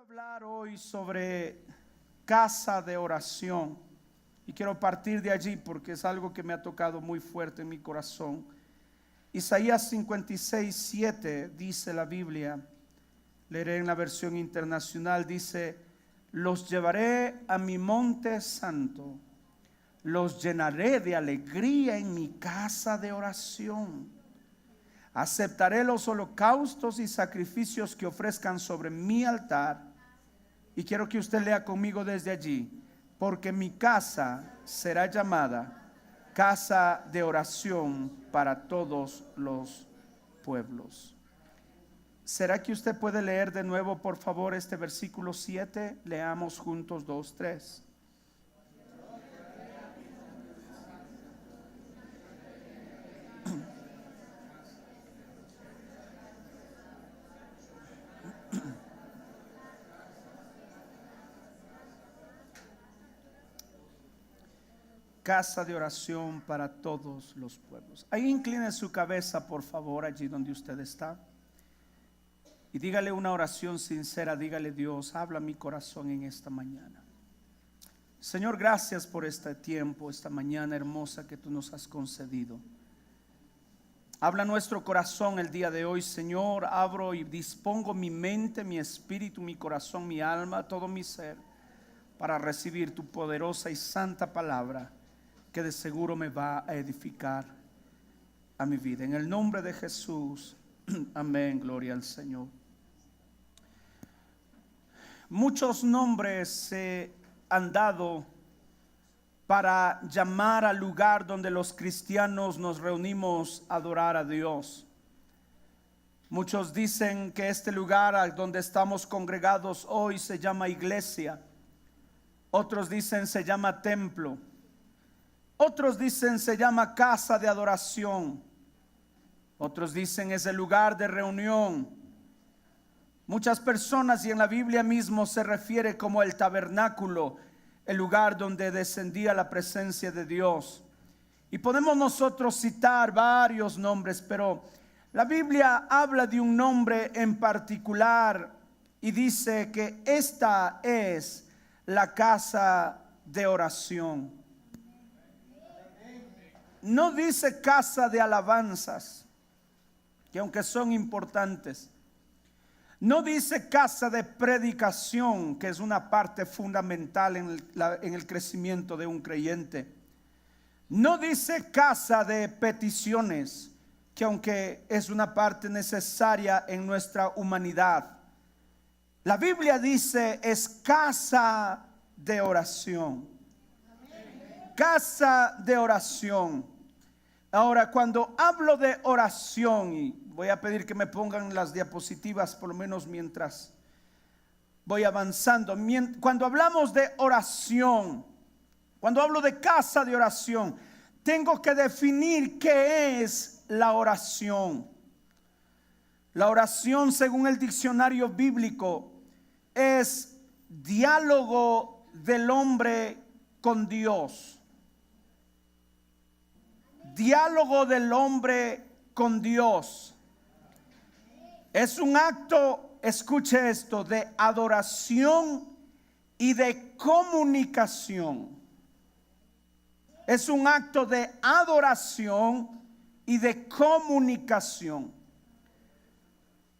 hablar hoy sobre casa de oración y quiero partir de allí porque es algo que me ha tocado muy fuerte en mi corazón. Isaías 56:7 dice la Biblia, leeré en la versión internacional, dice: los llevaré a mi monte santo, los llenaré de alegría en mi casa de oración. Aceptaré los holocaustos y sacrificios que ofrezcan sobre mi altar. Y quiero que usted lea conmigo desde allí: porque mi casa será llamada casa de oración para todos los pueblos. ¿Será que usted puede leer de nuevo, por favor, este versículo 7? Leamos juntos 2, 3. Casa de oración para todos los pueblos. Ahí incline su cabeza, por favor, allí donde usted está. Y dígale una oración sincera, dígale: Dios, habla mi corazón en esta mañana. Señor, gracias por este tiempo, esta mañana hermosa que tú nos has concedido. Habla nuestro corazón el día de hoy, Señor. Abro y dispongo mi mente, mi espíritu, mi corazón, mi alma, todo mi ser, para recibir tu poderosa y santa palabra, que de seguro me va a edificar a mi vida. En el nombre de Jesús, amén, gloria al Señor. Muchos nombres se han dado para llamar al lugar donde los cristianos nos reunimos a adorar a Dios. Muchos dicen que este lugar donde estamos congregados hoy se llama iglesia. Otros dicen se llama templo. Otros dicen se llama casa de adoración. Otros dicen es el lugar de reunión. Muchas personas, y en la Biblia mismo se refiere como el tabernáculo, el lugar donde descendía la presencia de Dios. Y podemos nosotros citar varios nombres, pero la Biblia habla de un nombre en particular y dice que esta es la casa de oración. No dice casa de alabanzas, que aunque son importantes. No dice casa de predicación, que es una parte fundamental en el crecimiento de un creyente. No dice casa de peticiones, que aunque es una parte necesaria en nuestra humanidad. La Biblia dice es casa de oración. Casa de oración. Ahora, cuando hablo de oración, y voy a pedir que me pongan las diapositivas por lo menos mientras voy avanzando. Cuando hablamos de oración, cuando hablo de casa de oración, tengo que definir qué es la oración. La oración, según el diccionario bíblico, es diálogo del hombre con Dios. Diálogo del hombre con Dios. Es un acto, escuche esto, de adoración y de comunicación. Es un acto de adoración y de comunicación.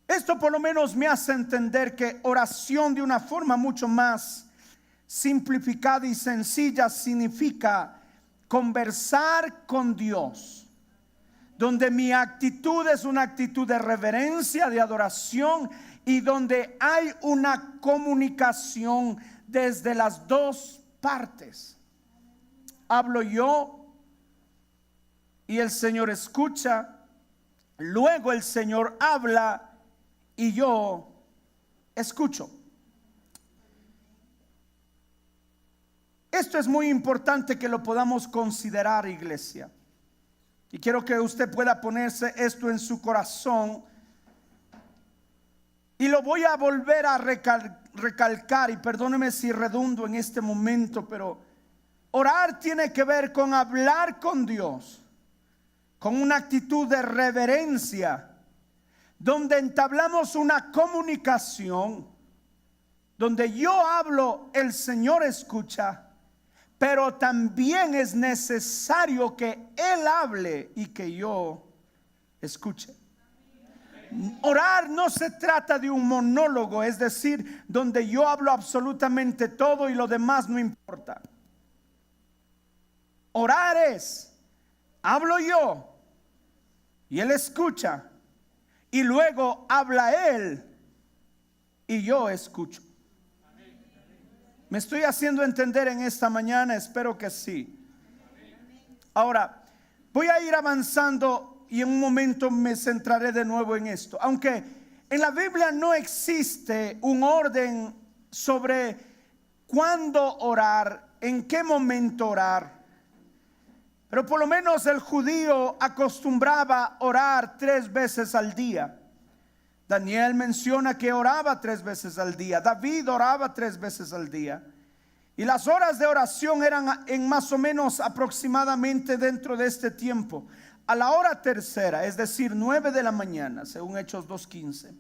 Esto por lo menos me hace entender que oración, de una forma mucho más simplificada y sencilla, significa conversar con Dios, donde mi actitud es una actitud de reverencia, de adoración, y donde hay una comunicación desde las dos partes. Hablo yo y el Señor escucha, luego el Señor habla y yo escucho. Esto es muy importante que lo podamos considerar, iglesia. Y quiero que usted pueda ponerse esto en su corazón. Y lo voy a volver a recalcar, y perdóneme si redundo en este momento, pero orar tiene que ver con hablar con Dios, con una actitud de reverencia, donde entablamos una comunicación, donde yo hablo, el Señor escucha, pero también es necesario que Él hable y que yo escuche. Orar no se trata de un monólogo, es decir, donde yo hablo absolutamente todo y lo demás no importa. Orar es, hablo yo y Él escucha, y luego habla Él y yo escucho. ¿Me estoy haciendo entender en esta mañana? Espero que sí. Ahora, voy a ir avanzando y en un momento me centraré de nuevo en esto. Aunque en la Biblia no existe un orden sobre cuándo orar, en qué momento orar. Pero por lo menos el judío acostumbraba orar 3 veces al día. Daniel menciona que oraba 3 veces al día. David oraba 3 veces al día. Y las horas de oración eran en más o menos aproximadamente dentro de este tiempo. A la hora tercera, es decir, 9 de la mañana, según Hechos 2:15.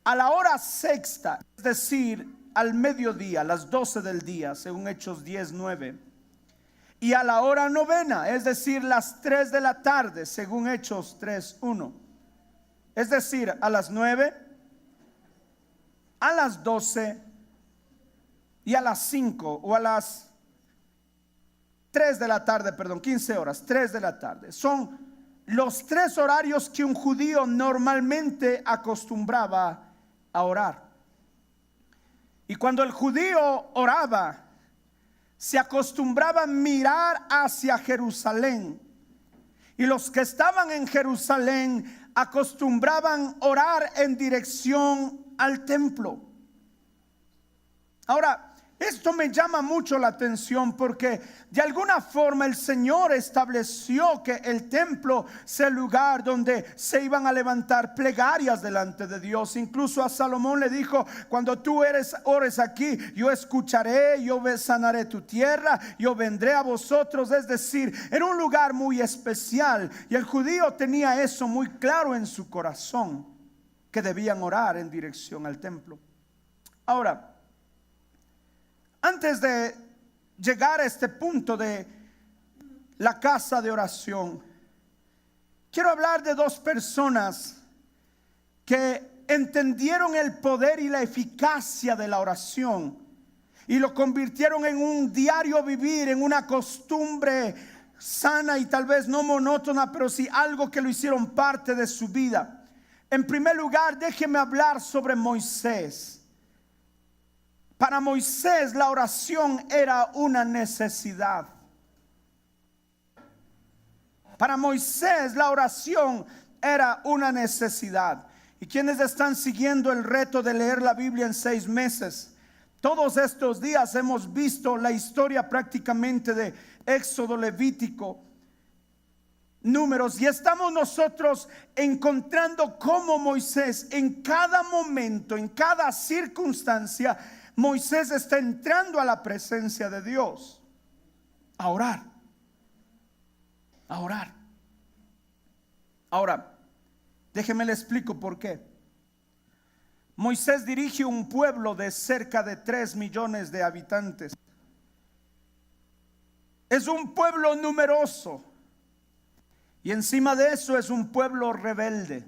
A la hora sexta, es decir, al mediodía, las 12 del día, según Hechos 10:9. Y a la hora novena, es decir, las 3 de la tarde, según Hechos 3:1. Es decir, a las 9, a las 12 y a las 5 o a las 3 de la tarde, 15 horas, 3 de la tarde. Son los 3 horarios que un judío normalmente acostumbraba a orar. Y cuando el judío oraba, se acostumbraba a mirar hacia Jerusalén. Y los que estaban en Jerusalén acostumbraban orar en dirección al templo. Ahora, esto me llama mucho la atención porque de alguna forma el Señor estableció que el templo sea el lugar donde se iban a levantar plegarias delante de Dios. Incluso a Salomón le dijo: cuando tú ores aquí, yo escucharé, yo sanaré tu tierra, yo vendré a vosotros. Es decir, era un lugar muy especial y el judío tenía eso muy claro en su corazón, que debían orar en dirección al templo. Ahora, antes de llegar a este punto de la casa de oración, quiero hablar de 2 personas que entendieron el poder y la eficacia de la oración y lo convirtieron en un diario vivir, en una costumbre sana y tal vez no monótona, pero sí algo que lo hicieron parte de su vida. En primer lugar, déjeme hablar sobre Moisés. Para Moisés la oración era una necesidad. Para Moisés la oración era una necesidad. Y quienes están siguiendo el reto de leer la Biblia en 6 meses, todos estos días hemos visto la historia prácticamente de Éxodo, Levítico, Números, y estamos nosotros encontrando cómo Moisés en cada momento, en cada circunstancia, Moisés está entrando a la presencia de Dios a orar. A orar. Ahora, déjeme le explico por qué. Moisés dirige un pueblo de cerca de 3 millones de habitantes. Es un pueblo numeroso. Y encima de eso es un pueblo rebelde.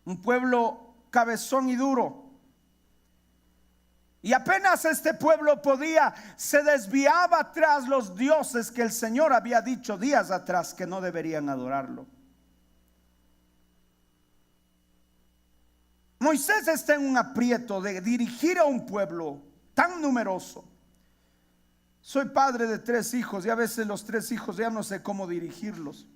Un pueblo cabezón y duro. Y apenas este pueblo podía, se desviaba tras los dioses que el Señor había dicho días atrás que no deberían adorarlo. Moisés está en un aprieto de dirigir a un pueblo tan numeroso. Soy padre de 3 hijos y a veces los 3 hijos ya no sé cómo dirigirlos.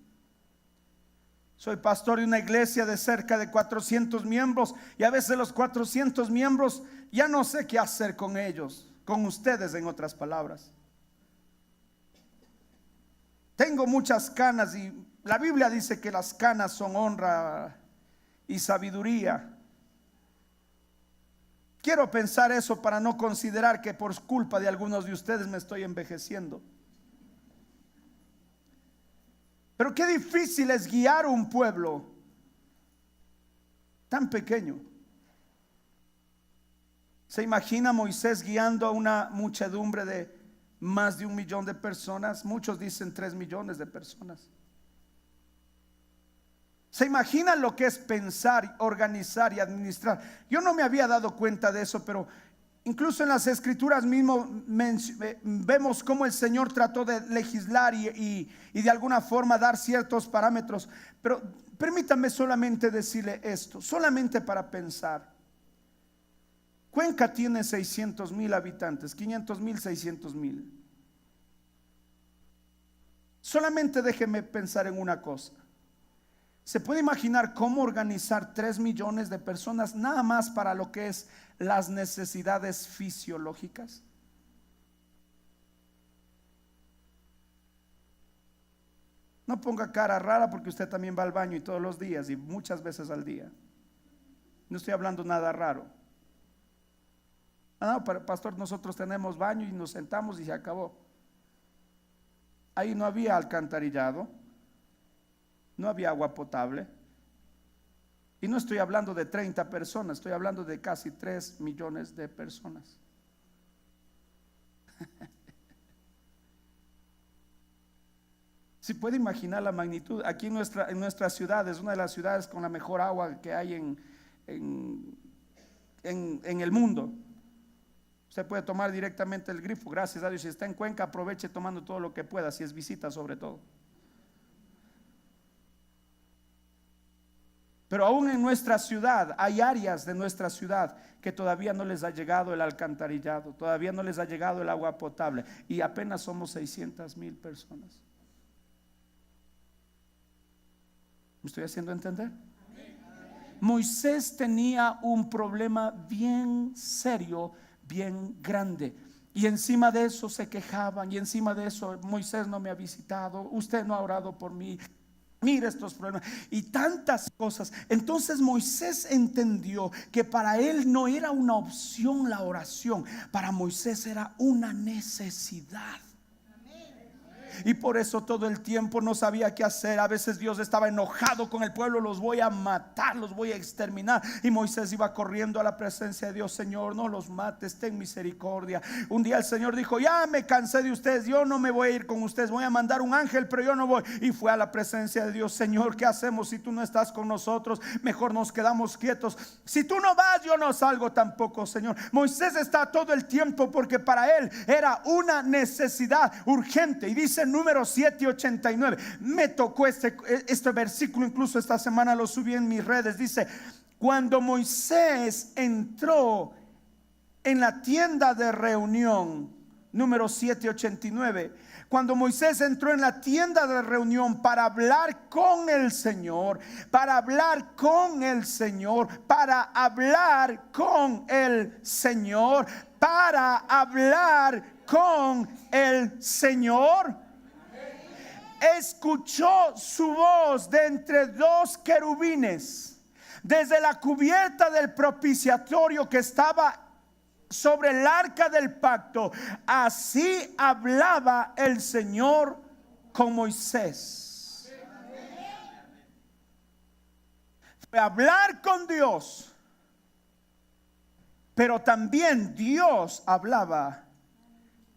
Soy pastor de una iglesia de cerca de 400 miembros y a veces los 400 miembros ya no sé qué hacer con ellos, con ustedes en otras palabras. Tengo muchas canas y la Biblia dice que las canas son honra y sabiduría. Quiero pensar eso para no considerar que por culpa de algunos de ustedes me estoy envejeciendo. Pero qué difícil es guiar un pueblo tan pequeño. ¿Se imagina Moisés guiando a una muchedumbre de más de 1 millón de personas? Muchos dicen 3 millones de personas. ¿Se imagina lo que es pensar, organizar y administrar? Yo no me había dado cuenta de eso, pero incluso en las escrituras mismo vemos cómo el Señor trató de legislar y de alguna forma dar ciertos parámetros. Pero permítame solamente decirle esto, solamente para pensar. Cuenca tiene 600,000 habitantes, 500,000, 600,000. Solamente déjeme pensar en una cosa. ¿Se puede imaginar cómo organizar 3 millones de personas nada más para lo que es las necesidades fisiológicas? No ponga cara rara porque usted también va al baño y todos los días y muchas veces al día. No estoy hablando nada raro. No, pastor, nosotros tenemos baño y nos sentamos y se acabó. Ahí no había alcantarillado, no había agua potable. Y no estoy hablando de 30 personas, estoy hablando de casi 3 millones de personas. Si puede imaginar la magnitud. Aquí en nuestra ciudad es una de las ciudades con la mejor agua que hay en el mundo. Usted puede tomar directamente el grifo, gracias a Dios. Si está en Cuenca, aproveche tomando todo lo que pueda, si es visita sobre todo. Pero aún en nuestra ciudad hay áreas de nuestra ciudad que todavía no les ha llegado el alcantarillado, todavía no les ha llegado el agua potable, y apenas somos 600,000 personas. ¿Me estoy haciendo entender? Moisés tenía un problema bien serio, bien grande, y encima de eso se quejaban, y encima de eso: Moisés no me ha visitado, usted no ha orado por mí, mira estos problemas y tantas cosas. Entonces Moisés entendió que para él no era una opción la oración, para Moisés era una necesidad. Y por eso todo el tiempo no sabía qué hacer. A veces Dios estaba enojado con el pueblo: los voy a matar, los voy a exterminar. Y Moisés iba corriendo a la presencia de Dios: Señor, no los mates, ten misericordia. Un día el Señor dijo: ya me cansé de ustedes, yo no me voy a ir con ustedes, voy a mandar un ángel, pero yo no voy. Y fue a la presencia de Dios: Señor, ¿qué hacemos si tú no estás con nosotros? Mejor nos quedamos quietos. Si tú no vas, yo no salgo tampoco, Señor. Moisés está todo el tiempo porque para él era una necesidad urgente. Y dice número 7:89. Me tocó este versículo, incluso esta semana lo subí en mis redes. Dice: cuando Moisés entró en la tienda de reunión, número 7:89, cuando Moisés entró en la tienda de reunión para hablar con el Señor, para hablar con el Señor, para hablar con el Señor, para hablar con el Señor, escuchó su voz de entre 2 querubines desde la cubierta del propiciatorio que estaba sobre el arca del pacto. Así hablaba el Señor con Moisés. Fue hablar con Dios, pero también Dios hablaba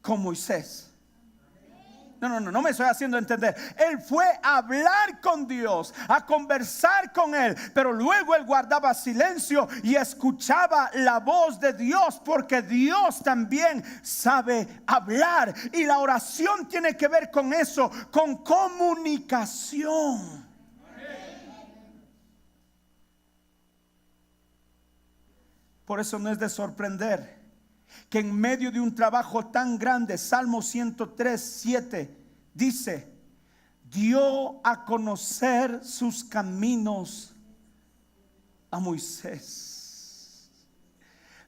con Moisés. No me estoy haciendo entender. Él fue a hablar con Dios, a conversar con él, pero luego él guardaba silencio y escuchaba la voz de Dios, porque Dios también sabe hablar. Y la oración tiene que ver con eso, con comunicación. Por eso no es de sorprender que en medio de un trabajo tan grande, Salmo 103:7 dice: dio a conocer sus caminos a Moisés.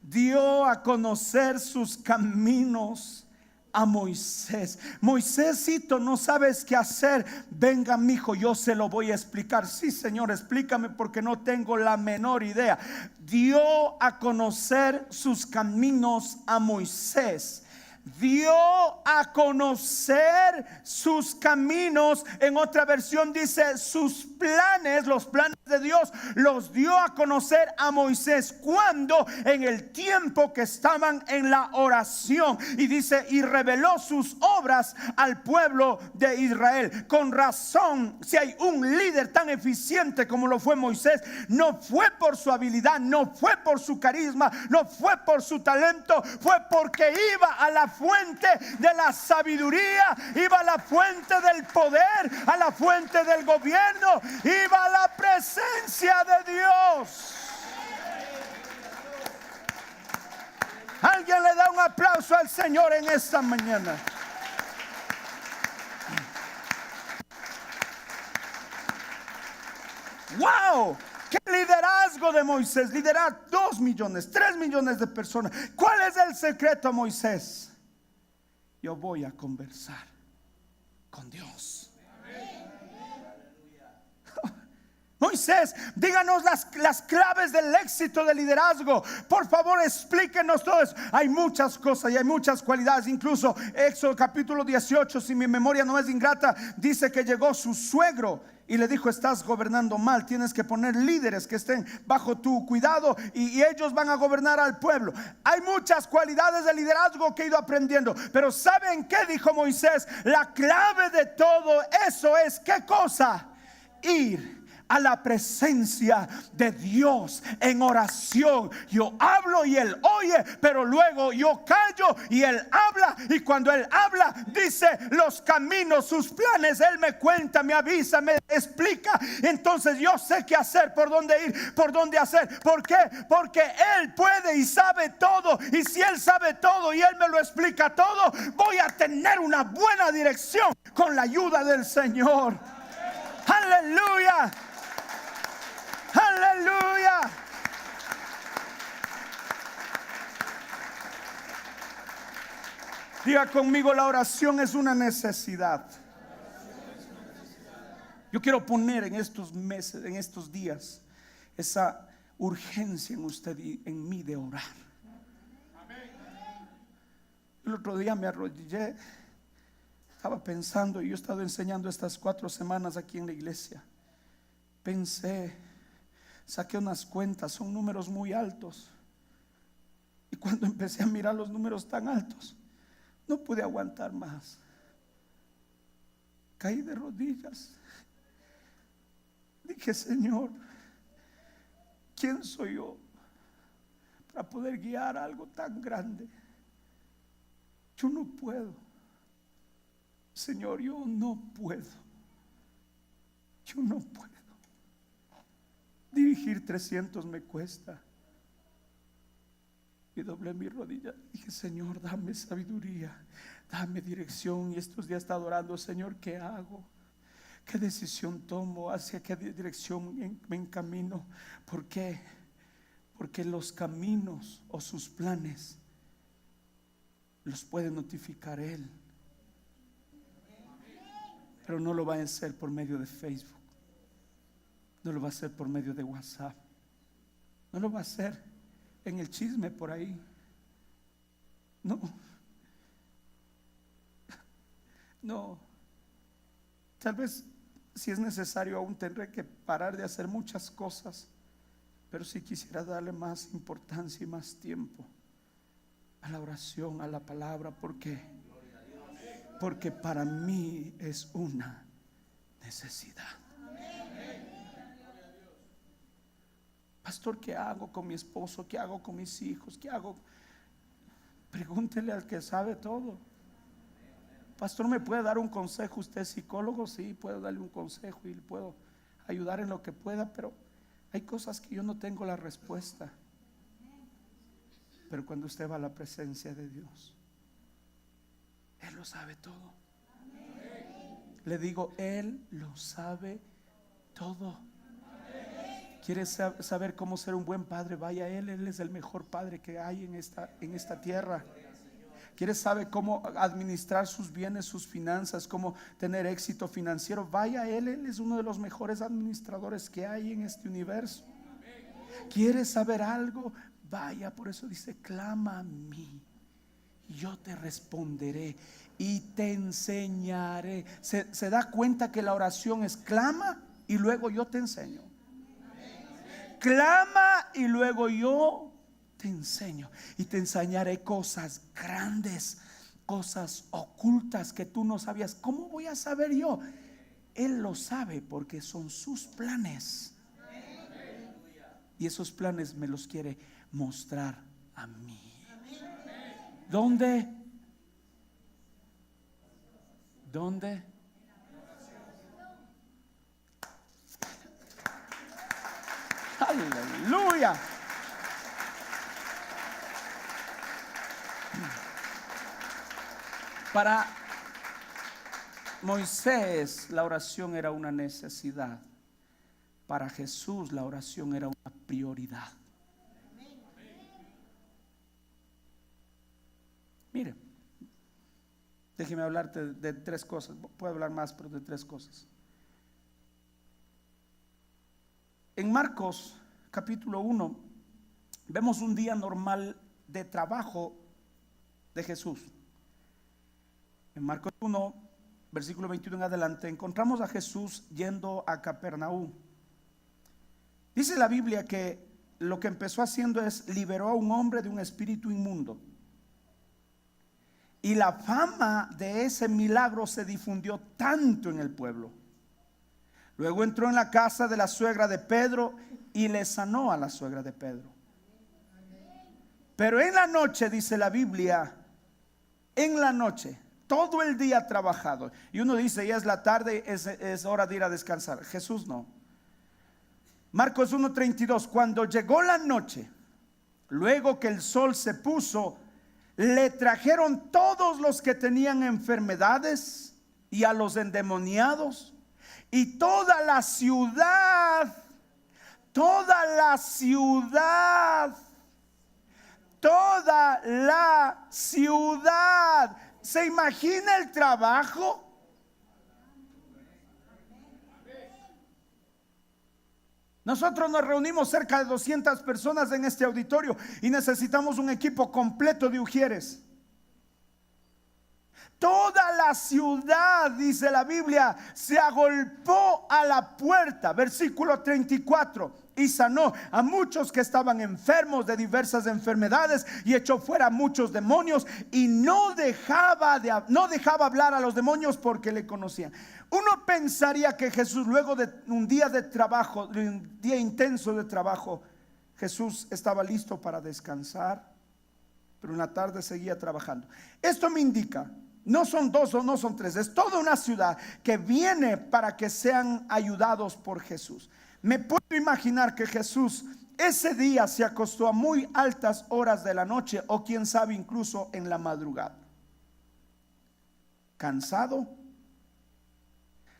Dio a conocer sus caminos a Moisés. Moisésito, no sabes qué hacer, venga mi hijo, yo se lo voy a explicar. Sí, Señor, explícame porque no tengo la menor idea. Dio a conocer sus caminos a Moisés. dio a conocer sus caminos. En otra versión dice sus planes, los planes de Dios los dio a conocer a Moisés. ¿Cuándo? En el tiempo que estaban en la oración. Y dice, y reveló sus obras al pueblo de Israel. Con razón, si hay un líder tan eficiente como lo fue Moisés, no fue por su habilidad, no fue por su carisma, no fue por su talento, fue porque iba a la fuente de la sabiduría, iba a la fuente del poder, a la fuente del gobierno, iba a la presencia de Dios. Alguien le da un aplauso al Señor en esta mañana. ¡Wow! ¡Qué liderazgo de Moisés! Liderar 2 millones, 3 millones de personas. ¿Cuál es el secreto, Moisés? Yo voy a conversar con Dios. Moisés, díganos las claves del éxito del liderazgo. Por favor, explíquenos todo eso. Hay muchas cosas y hay muchas cualidades. Incluso Éxodo capítulo 18, si mi memoria no es ingrata, dice que llegó su suegro y le dijo: estás gobernando mal, tienes que poner líderes que estén bajo tu cuidado y ellos van a gobernar al pueblo. Hay muchas cualidades de liderazgo que he ido aprendiendo, pero ¿saben qué dijo Moisés? La clave de todo eso es, ¿qué cosa? Ir a la presencia de Dios en oración. Yo hablo y Él oye, pero luego yo callo y Él habla. Y cuando Él habla, dice los caminos, sus planes. Él me cuenta, me avisa, me explica. Entonces yo sé qué hacer, por dónde ir, por dónde hacer. ¿Por qué? Porque Él puede y sabe todo. Y si Él sabe todo y Él me lo explica todo, voy a tener una buena dirección con la ayuda del Señor. Aleluya. Aleluya. Diga conmigo, la oración es una necesidad. Yo quiero poner en estos meses, en estos días, esa urgencia en usted y en mí de orar. El otro día me arrodillé, estaba pensando, y yo he estado enseñando estas 4 semanas aquí en la iglesia. Pensé, saqué unas cuentas, son números muy altos. Y cuando empecé a mirar los números tan altos, no pude aguantar más. Caí de rodillas. Dije: Señor, ¿quién soy yo para poder guiar algo tan grande? Yo no puedo. Señor, yo no puedo. Yo no puedo. Dirigir 300 me cuesta. Y doblé mi rodilla. Dije: Señor, dame sabiduría, dame dirección. Y estos días he estado orando: Señor, ¿qué hago? ¿Qué decisión tomo? ¿Hacia qué dirección me encamino? ¿Por qué? Porque los caminos o sus planes los puede notificar Él, pero no lo va a hacer por medio de Facebook. No lo va a hacer por medio de WhatsApp. No lo va a hacer en el chisme por ahí. No. No. Tal vez, si es necesario, aún tendré que parar de hacer muchas cosas, pero si quisiera darle más importancia y más tiempo a la oración, a la palabra. ¿Por qué? Porque para mí es una necesidad. Pastor, ¿qué hago con mi esposo? ¿Qué hago con mis hijos? ¿Qué hago? Pregúntele al que sabe todo. Pastor, ¿me puede dar un consejo? ¿Usted es psicólogo? Sí, puedo darle un consejo y le puedo ayudar en lo que pueda, pero hay cosas que yo no tengo la respuesta. Pero cuando usted va a la presencia de Dios, Él lo sabe todo. Le digo, Él lo sabe todo. ¿Quieres saber cómo ser un buen padre? Vaya a Él. Él es el mejor padre que hay en esta tierra. ¿Quieres saber cómo administrar sus bienes, sus finanzas, cómo tener éxito financiero? Vaya a Él. Él es uno de los mejores administradores que hay en este universo. ¿Quieres saber algo? Vaya. Por eso dice: clama a mí yo te responderé y te enseñaré. Se da cuenta que la oración es clama y luego yo te enseño. Clama y luego yo te enseño. Y te enseñaré cosas grandes, cosas ocultas que tú no sabías. ¿Cómo voy a saber yo? Él lo sabe porque son sus planes. Y esos planes me los quiere mostrar a mí. ¿Dónde? ¿Dónde? Aleluya. Para Moisés la oración era una necesidad. Para Jesús la oración era una prioridad. Mire, déjeme hablarte de tres cosas. Puedo hablar más, pero de tres cosas. En Marcos capítulo 1 vemos un día normal de trabajo de Jesús. En Marcos 1, versículo 21 en adelante, encontramos a Jesús yendo a Capernaum. Dice la Biblia que lo que empezó haciendo es liberó a un hombre de un espíritu inmundo. Y la fama de ese milagro se difundió tanto en el pueblo. Luego entró en la casa de la suegra de Pedro y le sanó a la suegra de Pedro. Pero en la noche, dice la Biblia, en la noche, todo el día trabajado. Y uno dice, ya es la tarde, es hora de ir a descansar. Jesús no. Marcos 1:32, cuando llegó la noche, luego que el sol se puso, le trajeron todos los que tenían enfermedades y a los endemoniados, y toda la ciudad ¿se imagina el trabajo? Nosotros nos reunimos cerca de 200 personas en este auditorio y necesitamos un equipo completo de ujieres. Toda la ciudad, dice la Biblia, se agolpó a la puerta, versículo 34, y sanó a muchos que estaban enfermos de diversas enfermedades y echó fuera a muchos demonios, y no dejaba hablar a los demonios porque le conocían. Uno pensaría que Jesús, luego de un día de trabajo, de un día intenso de trabajo, Jesús estaba listo para descansar, pero en la tarde seguía trabajando. Esto me indica, no son dos o no son tres, es toda una ciudad que viene para que sean ayudados por Jesús. Me puedo imaginar que Jesús ese día se acostó a muy altas horas de la noche, o quién sabe incluso en la madrugada, cansado.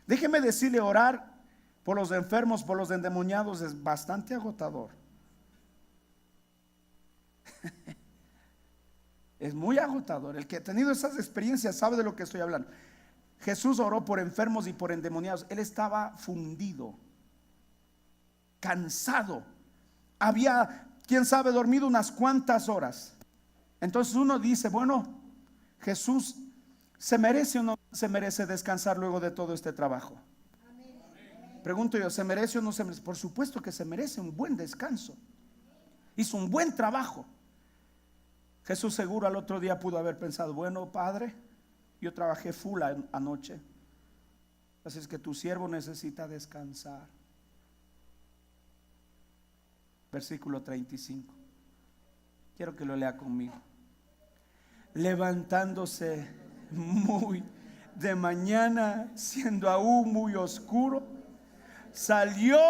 Déjeme decirle, orar por los enfermos, por los endemoniados es bastante agotador. Es muy agotador. El que ha tenido esas experiencias sabe de lo que estoy hablando. Jesús oró por enfermos y por endemoniados. Él estaba fundido, cansado. Había, quién sabe, dormido unas cuantas horas. Entonces uno dice, bueno, Jesús ¿se merece o no se merece descansar luego de todo este trabajo? Pregunto yo, ¿se merece o no se merece? Por supuesto que se merece un buen descanso. Hizo un buen trabajo. Jesús seguro al otro día pudo haber pensado, bueno, Padre, yo trabajé full anoche, así es que tu siervo necesita descansar. Versículo 35. Quiero que lo lea conmigo. Levantándose muy de mañana, siendo aún muy oscuro, salió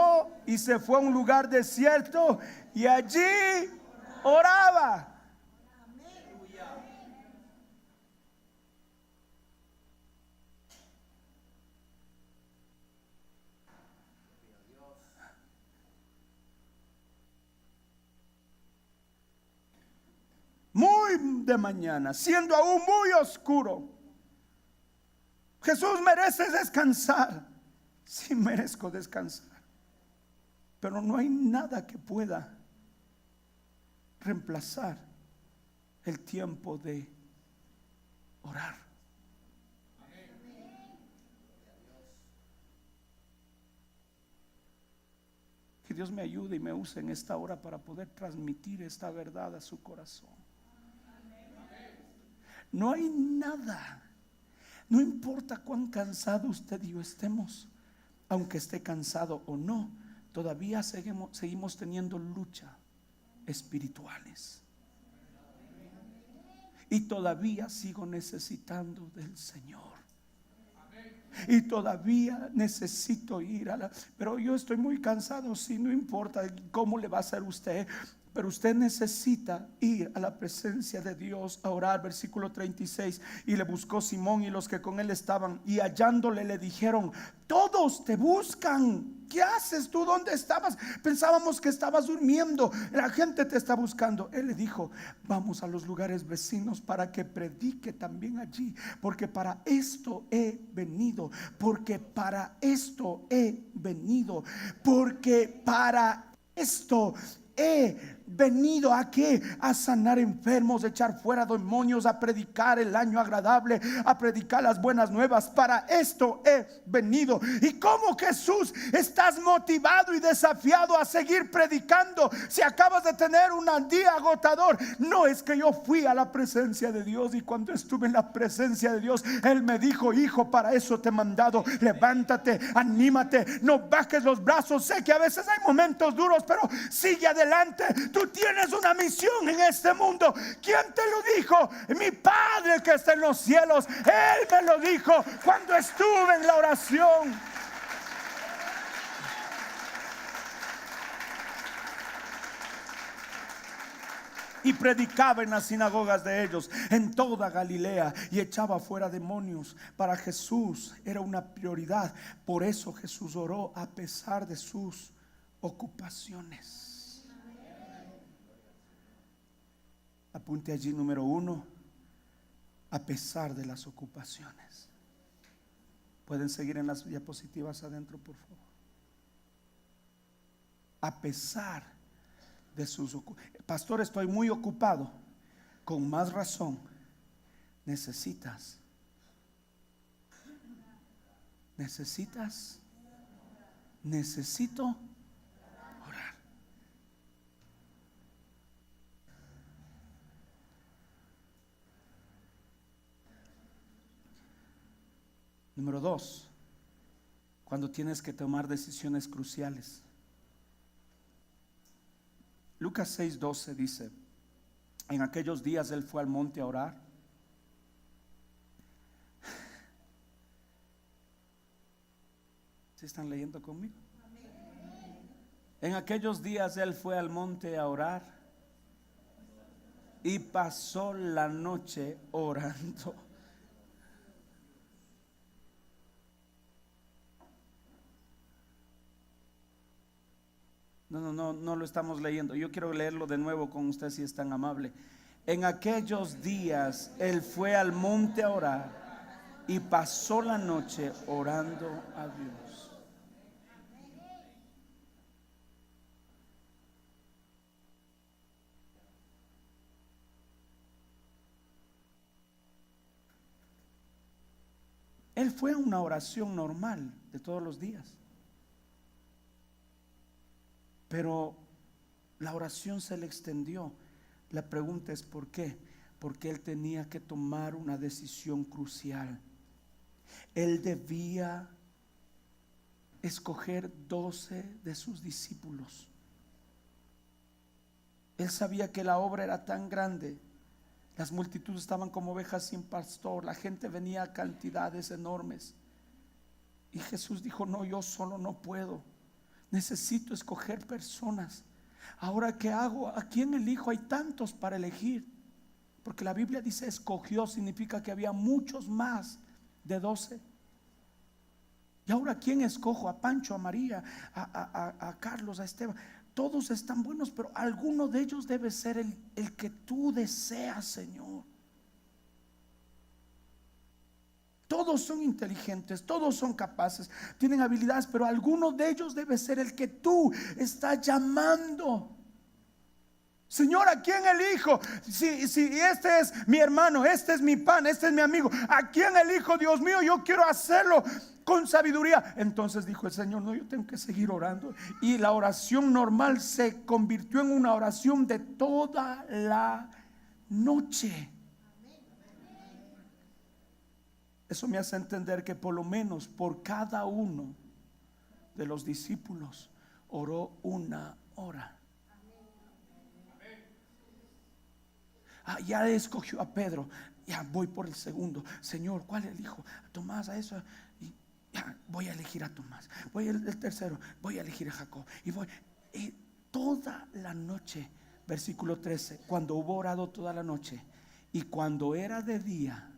y se fue a un lugar desierto y allí oraba. Muy de mañana, siendo aún muy oscuro. Jesús merece descansar. Sí, merezco descansar, pero no hay nada que pueda reemplazar el tiempo de orar. Que Dios me ayude y me use en esta hora para poder transmitir esta verdad a su corazón. No hay nada, no importa cuán cansado usted y yo estemos, aunque esté cansado o no, todavía seguimos teniendo lucha espirituales. Y todavía sigo necesitando del Señor. Y todavía necesito ir pero yo estoy muy cansado. Sí, no importa cómo le va a hacer usted, pero usted necesita ir a la presencia de Dios a orar. Versículo 36. Y le buscó Simón y los que con él estaban, y hallándole le dijeron: todos te buscan. ¿Qué haces tú? ¿Dónde estabas? Pensábamos que estabas durmiendo. La gente te está buscando. Él le dijo: vamos a los lugares vecinos para que predique también allí, porque para esto he venido. Porque para esto he venido. Porque para esto he venido aquí a sanar enfermos, a echar fuera demonios, a predicar el año agradable, a predicar las buenas nuevas. Para esto he venido. Y como Jesús estás motivado y desafiado a seguir predicando si acabas de tener un día agotador. No es que yo fui a la presencia de Dios y cuando estuve en la presencia de Dios, Él me dijo: hijo, para eso te he mandado. Levántate, anímate, no bajes los brazos. Sé que a veces hay momentos duros, pero sigue adelante. Tú tienes una misión en este mundo. ¿Quién te lo dijo? Mi Padre que está en los cielos. Él me lo dijo cuando estuve en la oración. Y predicaba en las sinagogas de ellos en toda Galilea y echaba fuera demonios. Para Jesús era una prioridad. Por eso Jesús oró a pesar de sus ocupaciones. Apunte allí: número 1, a pesar de las ocupaciones. Pueden seguir en las diapositivas adentro, por favor. A pesar de sus ocupaciones. Pastor, estoy muy ocupado. Con más razón necesito orar. Número 2, cuando tienes que tomar decisiones cruciales. Lucas 6:12 dice: en aquellos días él fue al monte a orar. ¿Sí están leyendo conmigo? En aquellos días él fue al monte a orar y pasó la noche orando. No lo estamos leyendo. Yo quiero leerlo de nuevo con usted, si es tan amable. En aquellos días él fue al monte a orar y pasó la noche orando a Dios. Él fue a una oración normal de todos los días. Pero la oración se le extendió. La pregunta es: ¿por qué? Porque él tenía que tomar una decisión crucial. Él debía escoger 12 de sus discípulos. Él sabía que la obra era tan grande. Las multitudes estaban como ovejas sin pastor. La gente venía a cantidades enormes. Y Jesús dijo: no, yo solo no puedo. Necesito escoger personas. Ahora, ¿qué hago? ¿A quién elijo? Hay tantos para elegir. Porque la Biblia dice escogió, significa que había muchos más de 12. Y ahora, ¿quién escojo? A Pancho, a María, a Carlos, a Esteban. Todos están buenos, pero alguno de ellos debe ser el que tú deseas, Señor. Todos son inteligentes, todos son capaces, tienen habilidades, pero alguno de ellos debe ser el que tú estás llamando. Señor, ¿a quién elijo? Si este es mi hermano, este es mi pan, este es mi amigo, ¿a quién elijo? Dios mío, yo quiero hacerlo con sabiduría. Entonces dijo el Señor, no, yo tengo que seguir orando. Y la oración normal se convirtió en una oración de toda la noche. Eso me hace entender que por lo menos por cada uno de los discípulos oró 1 hora. Ya escogió a Pedro, ya voy por el segundo. Señor, ¿cuál elijo? Tomás, a eso. Y ya voy a elegir a Tomás. Voy el tercero, voy a elegir a Jacob. Y toda la noche, versículo 13, cuando hubo orado toda la noche, y cuando era de día,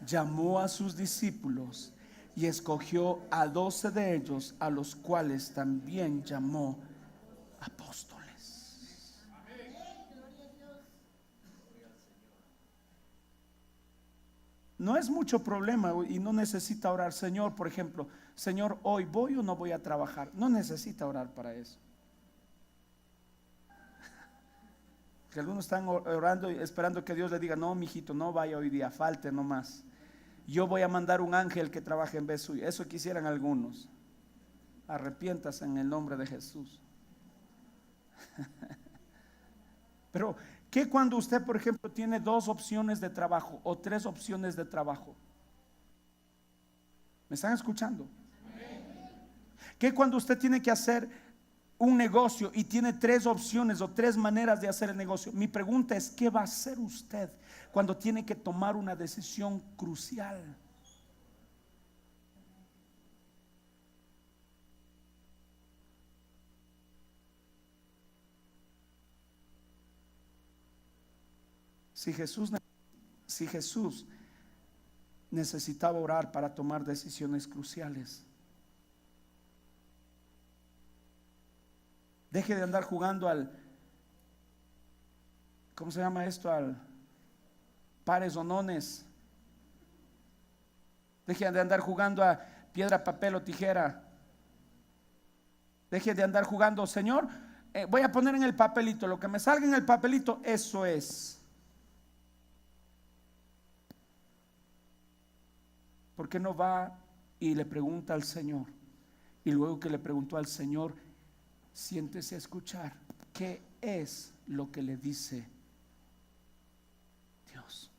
llamó a sus discípulos y escogió a 12 de ellos, a los cuales también llamó apóstoles. No es mucho problema y no necesita orar. Señor, por ejemplo, Señor, hoy voy o no voy a trabajar. No necesita orar para eso. Que algunos están orando y esperando que Dios le diga, no, mijito, no vaya hoy día, falte nomás. Yo voy a mandar un ángel que trabaje en vez suyo. Eso quisieran algunos. Arrepiéntase en el nombre de Jesús. Pero ¿qué cuando usted, por ejemplo, tiene 2 opciones de trabajo o 3 opciones de trabajo? ¿Me están escuchando? ¿Qué cuando usted tiene que hacer un negocio y tiene 3 opciones o 3 maneras de hacer el negocio? Mi pregunta es, ¿qué va a hacer usted cuando tiene que tomar una decisión crucial? Si Jesús necesitaba orar para tomar decisiones cruciales, deje de andar jugando ¿cómo se llama esto? Al pares o nones. Deje de andar jugando a piedra, papel o tijera. Deje de andar jugando, Señor, voy a poner en el papelito, lo que me salga en el papelito, eso es. ¿Por qué no va y le pregunta al Señor? Y luego que le preguntó al Señor, siéntese a escuchar qué es lo que le dice Dios.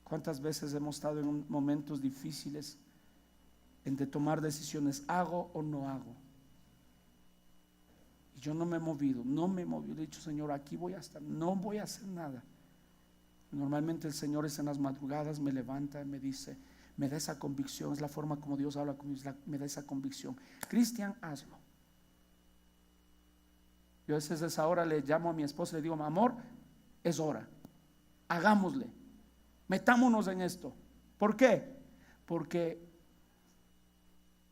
¿Cuántas veces hemos estado en momentos difíciles en de tomar decisiones? ¿Hago o no hago? Y yo no me he movido. He dicho, Señor, aquí voy a estar, no voy a hacer nada. Normalmente el Señor es en las madrugadas, me levanta y me dice, me da esa convicción. Es la forma como Dios habla conmigo, me da esa convicción. Cristian, hazlo. Yo a veces a esa hora le llamo a mi esposa y le digo, amor, es hora, hagámosle, metámonos en esto. ¿Por qué? Porque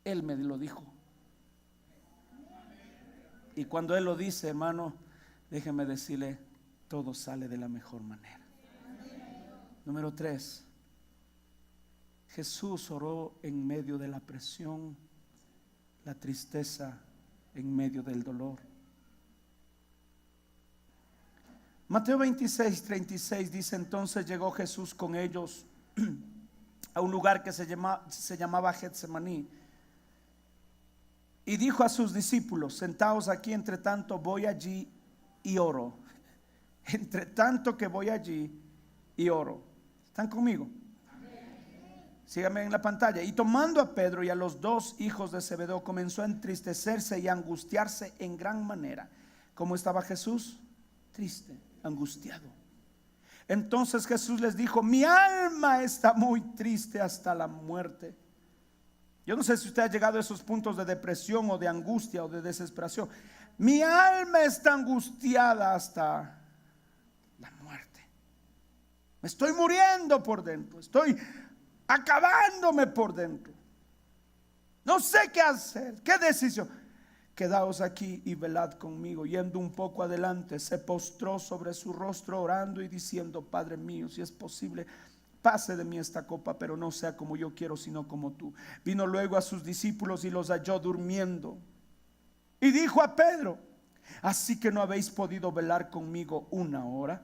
Él me lo dijo. Y cuando Él lo dice, hermano, déjeme decirle, todo sale de la mejor manera. Número 3, Jesús oró en medio de la presión, la tristeza, en medio del dolor. Mateo 26:36 dice, entonces llegó Jesús con ellos a un lugar que se llamaba Getsemaní, y dijo a sus discípulos, sentaos aquí, entre tanto voy allí y oro. Entre tanto que voy allí y oro. ¿Están conmigo? Síganme en la pantalla. Y tomando a Pedro y a los 2 hijos de Zebedeo, comenzó a entristecerse y a angustiarse en gran manera. ¿Cómo estaba Jesús? Triste, angustiado. Entonces Jesús les dijo, mi alma está muy triste hasta la muerte. Yo no sé si usted ha llegado a esos puntos de depresión o de angustia o de desesperación. Mi alma está angustiada hasta la muerte. Me estoy muriendo por dentro, estoy acabándome por dentro. No sé qué hacer, qué decisión. Quedaos aquí y velad conmigo. Yendo un poco adelante, se postró sobre su rostro orando y diciendo, Padre mío, si es posible, pase de mí esta copa, pero no sea como yo quiero, sino como tú. Vino luego a sus discípulos y los halló durmiendo. Y dijo a Pedro: ¿así que no habéis podido velar conmigo una hora?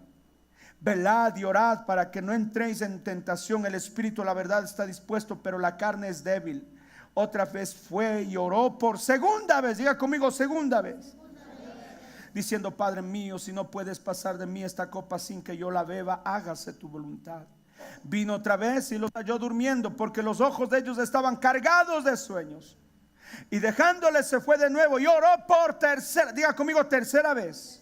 Velad y orad para que no entréis en tentación. El espíritu, la verdad, está dispuesto, pero la carne es débil. Otra vez fue y oró por segunda vez. Diga conmigo, segunda vez. Diciendo: Padre mío, si no puedes pasar de mí esta copa sin que yo la beba, hágase tu voluntad. Vino otra vez y los halló durmiendo, porque los ojos de ellos estaban cargados de sueños. Y dejándoles se fue de nuevo y oró por tercera, diga conmigo, tercera vez,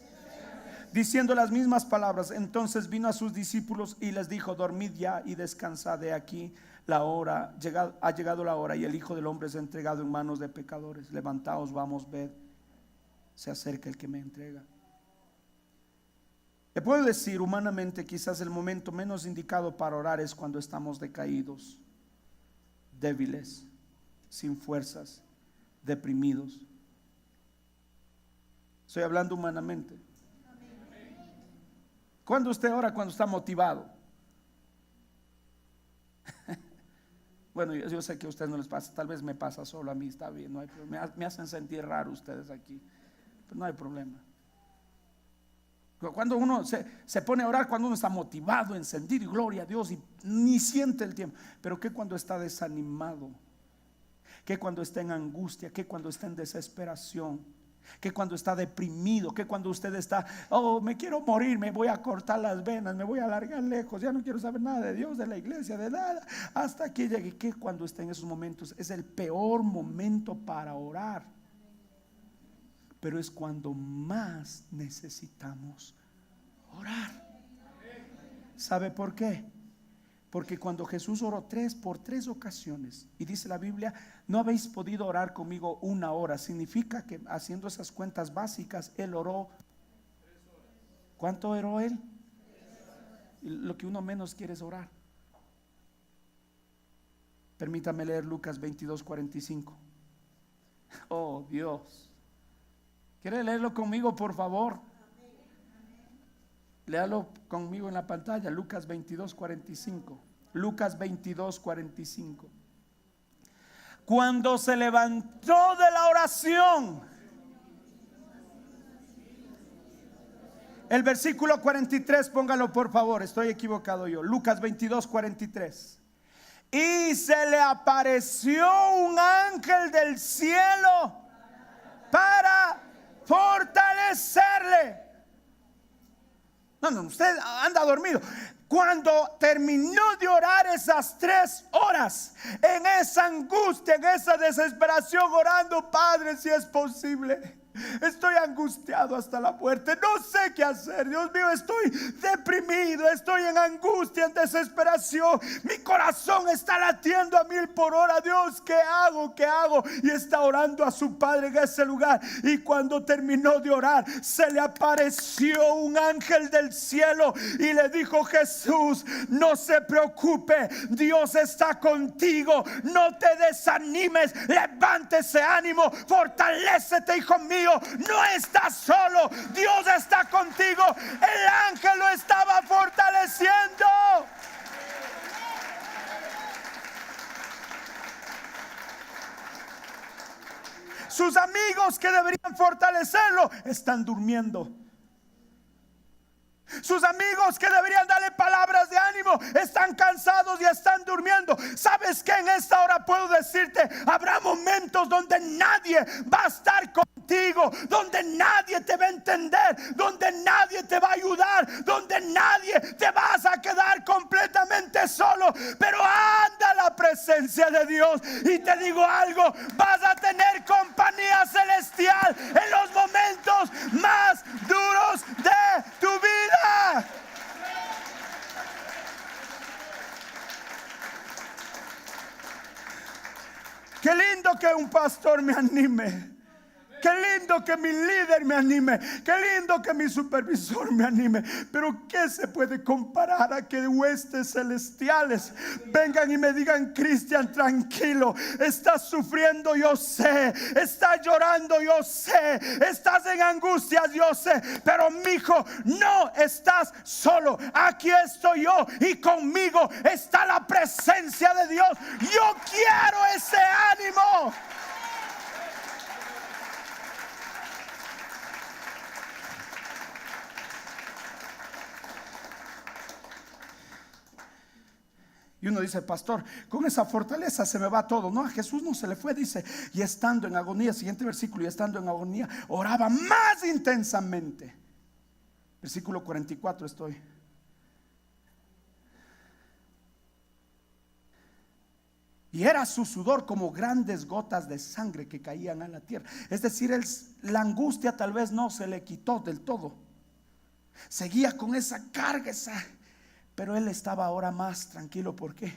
diciendo las mismas palabras. Entonces vino a sus discípulos y les dijo: dormid ya y descansad. De aquí la hora, ha llegado la hora, y el Hijo del Hombre es entregado en manos de pecadores. Levantaos, vamos, ved, se acerca el que me entrega. Le puedo decir, humanamente, quizás el momento menos indicado para orar es cuando estamos decaídos, débiles, sin fuerzas, deprimidos. Estoy hablando humanamente. ¿Cuándo usted ora? Cuando está motivado. Bueno, yo sé que a ustedes no les pasa, tal vez me pasa solo a mí, está bien, no hay problema. Me hacen sentir raro ustedes aquí, pero no hay problema. Cuando uno se pone a orar, cuando uno está motivado, encendido, y gloria a Dios, y ni siente el tiempo. Pero ¿qué cuando está desanimado? ¿Qué cuando está en angustia? ¿Qué cuando está en desesperación? ¿Qué cuando está deprimido? ¿Qué cuando usted está: oh, me quiero morir, me voy a cortar las venas, me voy a largar lejos, ya no quiero saber nada de Dios, de la iglesia, de nada, hasta aquí llegue? ¿Qué cuando está en esos momentos? Es el peor momento para orar, pero es cuando más necesitamos orar. ¿Sabe por qué? Porque cuando Jesús oró por tres ocasiones, y dice la Biblia: no habéis podido orar conmigo una hora, significa que, haciendo esas cuentas básicas, Él oró. ¿Cuánto oró Él? Lo que uno menos quiere es orar. Permítame leer Lucas 22:45. Oh Dios, ¿quiere leerlo conmigo, por favor? Léalo conmigo en la pantalla. Lucas 22:45. Lucas 22:45. Cuando se levantó de la oración, el versículo 43, póngalo por favor, estoy equivocado yo. Lucas 22:43. Y se le apareció un ángel del cielo para fortalecerle. No, usted anda dormido. Cuando terminó de orar esas 3 horas, en esa angustia, en esa desesperación, orando: Padre, si es posible, estoy angustiado hasta la muerte, no sé qué hacer, Dios mío, estoy deprimido, estoy en angustia, en desesperación, mi corazón está latiendo a 1000 por hora, Dios, ¿qué hago? ¿Qué hago? Y está orando a su Padre en ese lugar. Y cuando terminó de orar, se le apareció un ángel del cielo y le dijo: Jesús, no se preocupe, Dios está contigo, no te desanimes, levántese, ánimo, fortalécete, hijo mío. No estás solo, Dios está contigo. El ángel lo estaba fortaleciendo. Sus amigos, que deberían fortalecerlo, están durmiendo. Sus amigos, que deberían darle palabras de ánimo, están cansados y están durmiendo. ¿Sabes qué? En esta hora puedo decirte: habrá momentos donde nadie va a estar contigo, donde nadie te va a entender, donde nadie te va a ayudar, donde nadie te vas a quedar completamente solo. Pero anda a la presencia de Dios, y te digo algo: vas a tener compañía celestial en los momentos más duros de tu vida. Qué lindo que un pastor me anime. Qué lindo que mi líder me anime, qué lindo que mi supervisor me anime, pero ¿qué se puede comparar a que huestes celestiales vengan y me digan: Cristian, tranquilo, estás sufriendo, yo sé, estás llorando, yo sé, estás en angustias, yo sé, pero mi hijo, no estás solo, aquí estoy yo y conmigo está la presencia de Dios. Yo quiero ese ánimo. Y uno dice: pastor, con esa fortaleza se me va todo. No, a Jesús no se le fue, dice, y estando en agonía, siguiente versículo, y estando en agonía, oraba más intensamente. Versículo 44 estoy. Y era su sudor como grandes gotas de sangre que caían a la tierra. Es decir, la angustia tal vez no se le quitó del todo. Seguía con esa carga, pero él estaba ahora más tranquilo. ¿Por qué?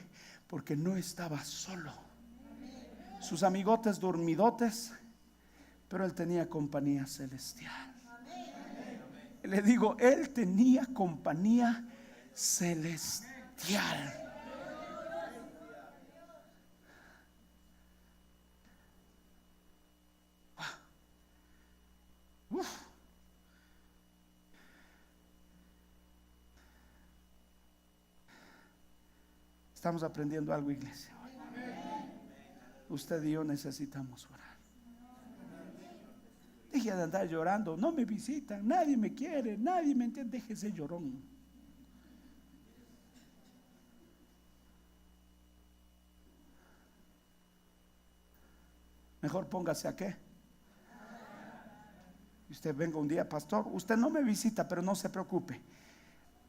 Porque no estaba solo. Sus amigotes dormidotes, pero él tenía compañía celestial. Le digo, él tenía compañía celestial. Uf. Estamos aprendiendo algo, iglesia. Usted y yo necesitamos orar. Deje de andar llorando. No me visitan, nadie me quiere, nadie me entiende. Déjese llorón. Mejor póngase a qué. Usted venga un día: pastor, usted no me visita, pero no se preocupe,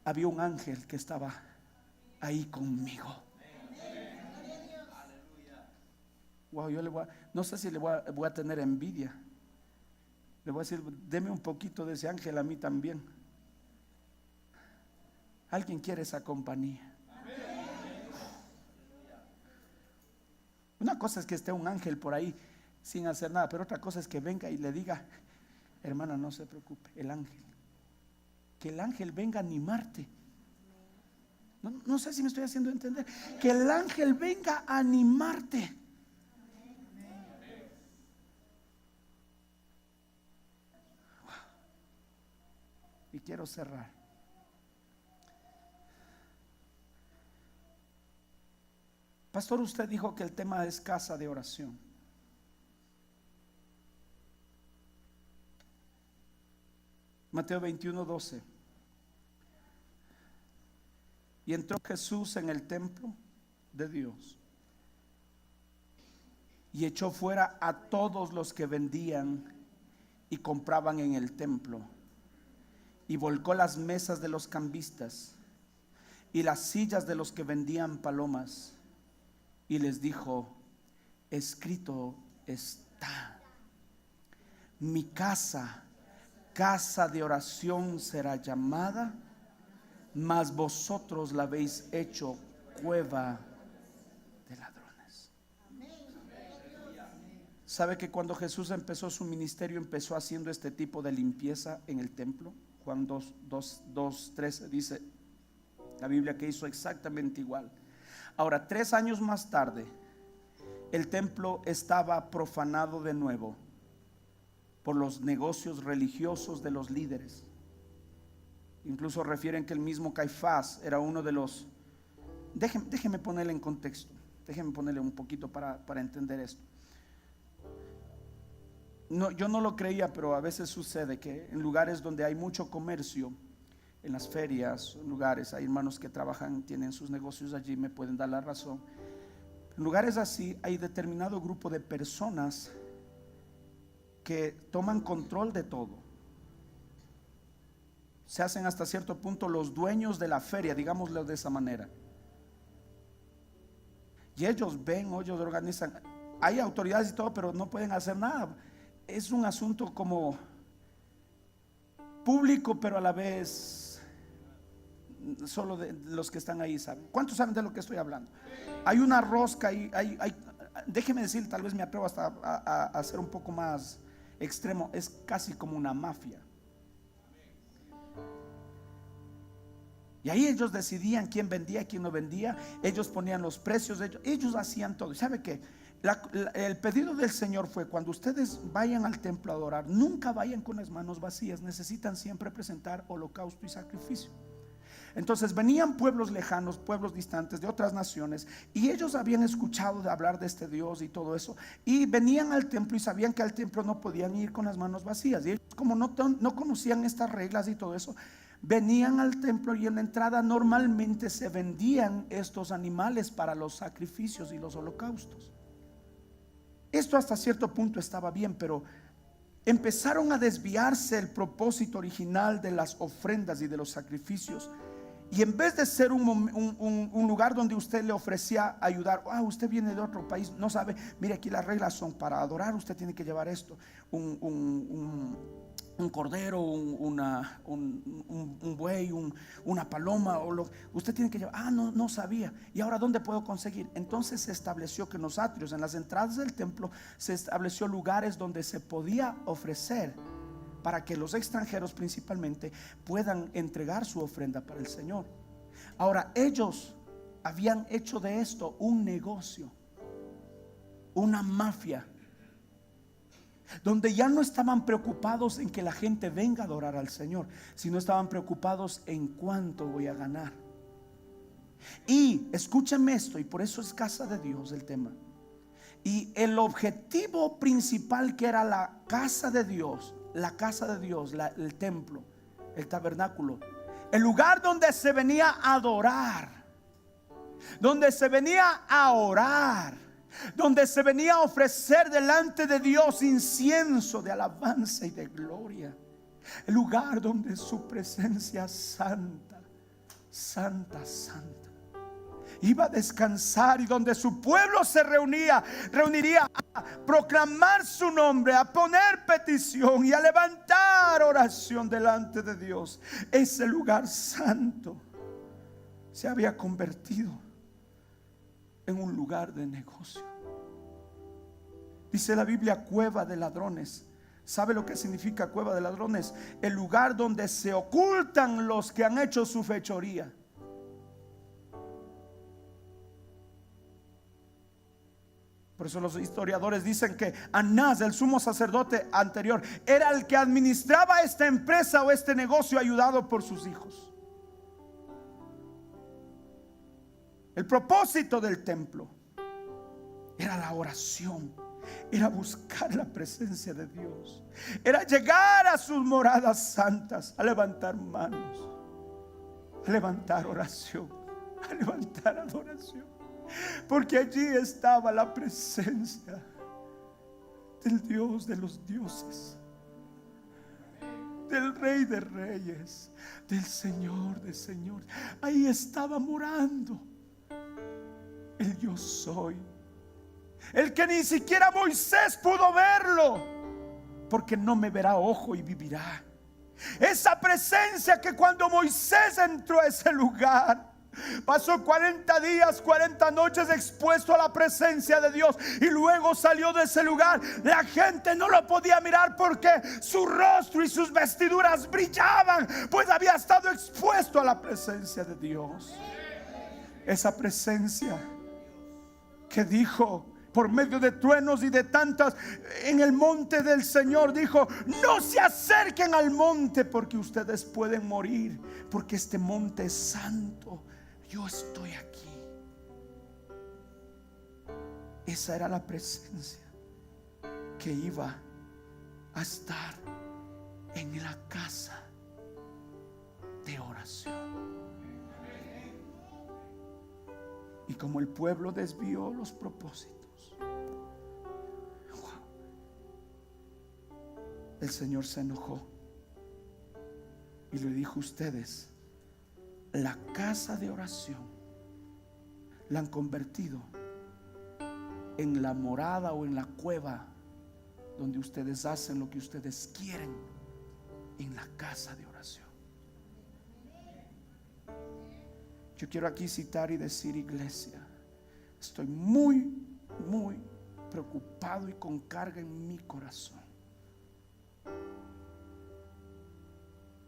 había un ángel que estaba ahí conmigo. Wow, yo no sé si le voy a tener envidia. Le voy a decir: deme un poquito de ese ángel a mí también. Alguien quiere esa compañía. Una cosa es que esté un ángel por ahí sin hacer nada, pero otra cosa es que venga y le diga: hermana, no se preocupe, el ángel. Que el ángel venga a animarte. No sé si me estoy haciendo entender. Que el ángel venga a animarte. Y quiero cerrar. Pastor, usted dijo que el tema es casa de oración. Mateo 21:12. Y entró Jesús en el templo de Dios y echó fuera a todos los que vendían y compraban en el templo, y volcó las mesas de los cambistas y las sillas de los que vendían palomas, y les dijo: escrito está, mi casa, casa de oración será llamada, mas vosotros la habéis hecho cueva de ladrones. ¿Sabe que cuando Jesús empezó su ministerio, empezó haciendo este tipo de limpieza en el templo? Juan 2:13 dice la Biblia que hizo exactamente igual. Ahora, 3 años más tarde, el templo estaba profanado de nuevo por los negocios religiosos de los líderes. Incluso refieren que el mismo Caifás era uno de los... Déjeme ponerle en contexto. Déjeme ponerle un poquito para entender esto. No, yo no lo creía, pero a veces sucede que en lugares donde hay mucho comercio, en las ferias, en lugares, hay hermanos que trabajan, tienen sus negocios allí, me pueden dar la razón. En lugares así hay determinado grupo de personas que toman control de todo. Se hacen hasta cierto punto los dueños de la feria, digámoslo de esa manera. Y ellos ven, ellos organizan. Hay autoridades y todo, pero no pueden hacer nada. Es un asunto como público, pero a la vez solo de los que están ahí saben. ¿Cuántos saben de lo que estoy hablando? Hay una rosca y déjeme decir, tal vez me atrevo hasta a ser un poco más extremo, es casi como una mafia. Y ahí ellos decidían quién vendía, quién no vendía. Ellos ponían los precios, ellos hacían todo. ¿Y sabe qué? El pedido del Señor fue: cuando ustedes vayan al templo a adorar, nunca vayan con las manos vacías. Necesitan siempre presentar holocausto y sacrificio. Entonces venían pueblos lejanos, pueblos distantes de otras naciones, y ellos habían escuchado de hablar de este Dios y todo eso, y venían al templo y sabían que al templo no podían ir con las manos vacías. Y ellos, como no conocían estas reglas y todo eso, venían al templo, y en la entrada normalmente se vendían estos animales para los sacrificios y los holocaustos. Esto hasta cierto punto estaba bien, pero empezaron a desviarse el propósito original de las ofrendas y de los sacrificios. Y en vez de ser un lugar donde usted le ofrecía ayudar, usted viene de otro país, no sabe, mire, aquí las reglas son: para adorar usted tiene que llevar esto, un cordero, un buey, una paloma, usted tiene que llevar. No sabía. ¿Y ahora dónde puedo conseguir? Entonces se estableció que en los atrios, en las entradas del templo, se estableció lugares donde se podía ofrecer, para que los extranjeros principalmente puedan entregar su ofrenda para el Señor. Ahora, ellos habían hecho de esto un negocio, una mafia, donde ya no estaban preocupados en que la gente venga a adorar al Señor, sino estaban preocupados en cuánto voy a ganar. Y escúchenme esto, y por eso es casa de Dios el tema. Y el objetivo principal, que era la casa de Dios, el templo, el tabernáculo, el lugar donde se venía a adorar, donde se venía a orar, donde se venía a ofrecer delante de Dios incienso de alabanza y de gloria, el lugar donde su presencia santa, santa, santa, iba a descansar, y donde su pueblo se reuniría a proclamar su nombre, a poner petición y a levantar oración delante de Dios. Ese lugar santo se había convertido en un lugar de negocio. Dice la Biblia, cueva de ladrones. ¿Sabe lo que significa cueva de ladrones? El lugar donde se ocultan los que han hecho su fechoría. Por eso los historiadores dicen que Anás, el sumo sacerdote anterior, era el que administraba esta empresa o este negocio, ayudado por sus hijos. El propósito del templo era la oración, era buscar la presencia de Dios, era llegar a sus moradas santas, a levantar manos, a levantar oración, a levantar adoración. Porque allí estaba la presencia del Dios de los dioses, del Rey de reyes, del Señor de señores. Ahí estaba morando el yo soy, el que ni siquiera Moisés pudo verlo, porque no me verá ojo y vivirá. Esa presencia que cuando Moisés entró a ese lugar, pasó 40 días, 40 noches expuesto a la presencia de Dios, y luego salió de ese lugar. La gente no lo podía mirar porque su rostro y sus vestiduras brillaban, pues había estado expuesto a la presencia de Dios. Esa presencia que dijo por medio de truenos y de tantas en el monte del Señor, dijo: no se acerquen al monte porque ustedes pueden morir, porque este monte es santo. Yo estoy aquí. Esa era la presencia que iba a estar en la casa de oración. Y como el pueblo desvió los propósitos, el Señor se enojó y le dijo: ustedes, la casa de oración, la han convertido en la morada o en la cueva donde ustedes hacen lo que ustedes quieren, en la casa de oración. Yo quiero aquí citar y decir: iglesia, estoy muy preocupado y con carga en mi corazón,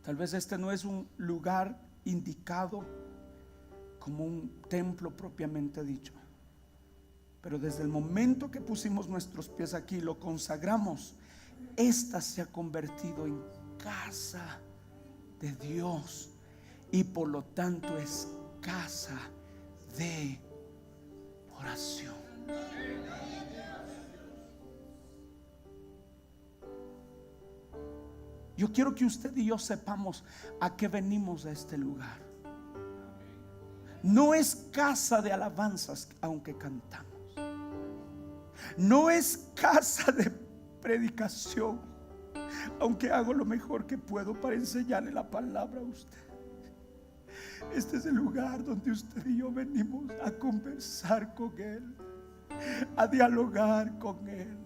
Tal vez este no es un lugar indicado como un templo propiamente dicho, pero desde el momento que pusimos nuestros pies aquí, lo consagramos, esta se ha convertido en casa de Dios y por lo tanto es casa de oración. Yo quiero que usted y yo sepamos a qué venimos a este lugar. No es casa de alabanzas, aunque cantamos. No es casa de predicación, aunque hago lo mejor que puedo para enseñarle la palabra a usted. Este es el lugar donde usted y yo venimos a conversar con Él, a dialogar con Él,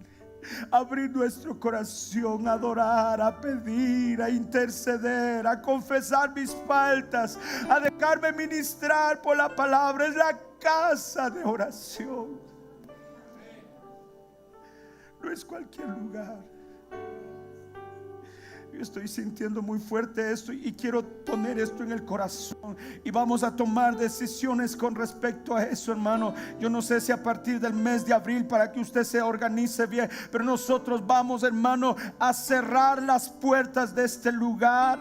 a abrir nuestro corazón, a adorar, a pedir, a interceder, a confesar mis faltas, a dejarme ministrar por la palabra. Es la casa de oración. No es cualquier lugar. Yo estoy sintiendo muy fuerte esto y quiero poner esto en el corazón, y vamos a tomar decisiones con respecto a eso, hermano. Yo no sé si a partir del mes de abril, para que usted se organice bien, pero nosotros vamos, hermano, a cerrar las puertas de este lugar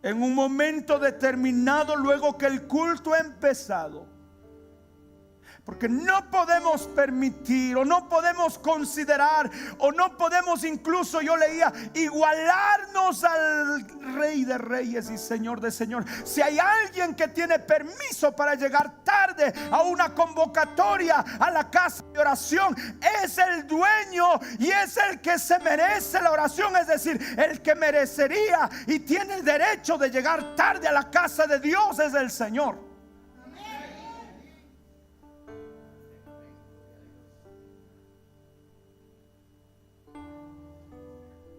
en un momento determinado, luego que el culto ha empezado. Porque no podemos permitir, o no podemos considerar, o no podemos, incluso yo leía, igualarnos al Rey de Reyes y Señor de Señores. Si hay alguien que tiene permiso para llegar tarde a una convocatoria a la casa de oración, es el dueño y es el que se merece la oración. Es decir, el que merecería y tiene el derecho de llegar tarde a la casa de Dios es el Señor.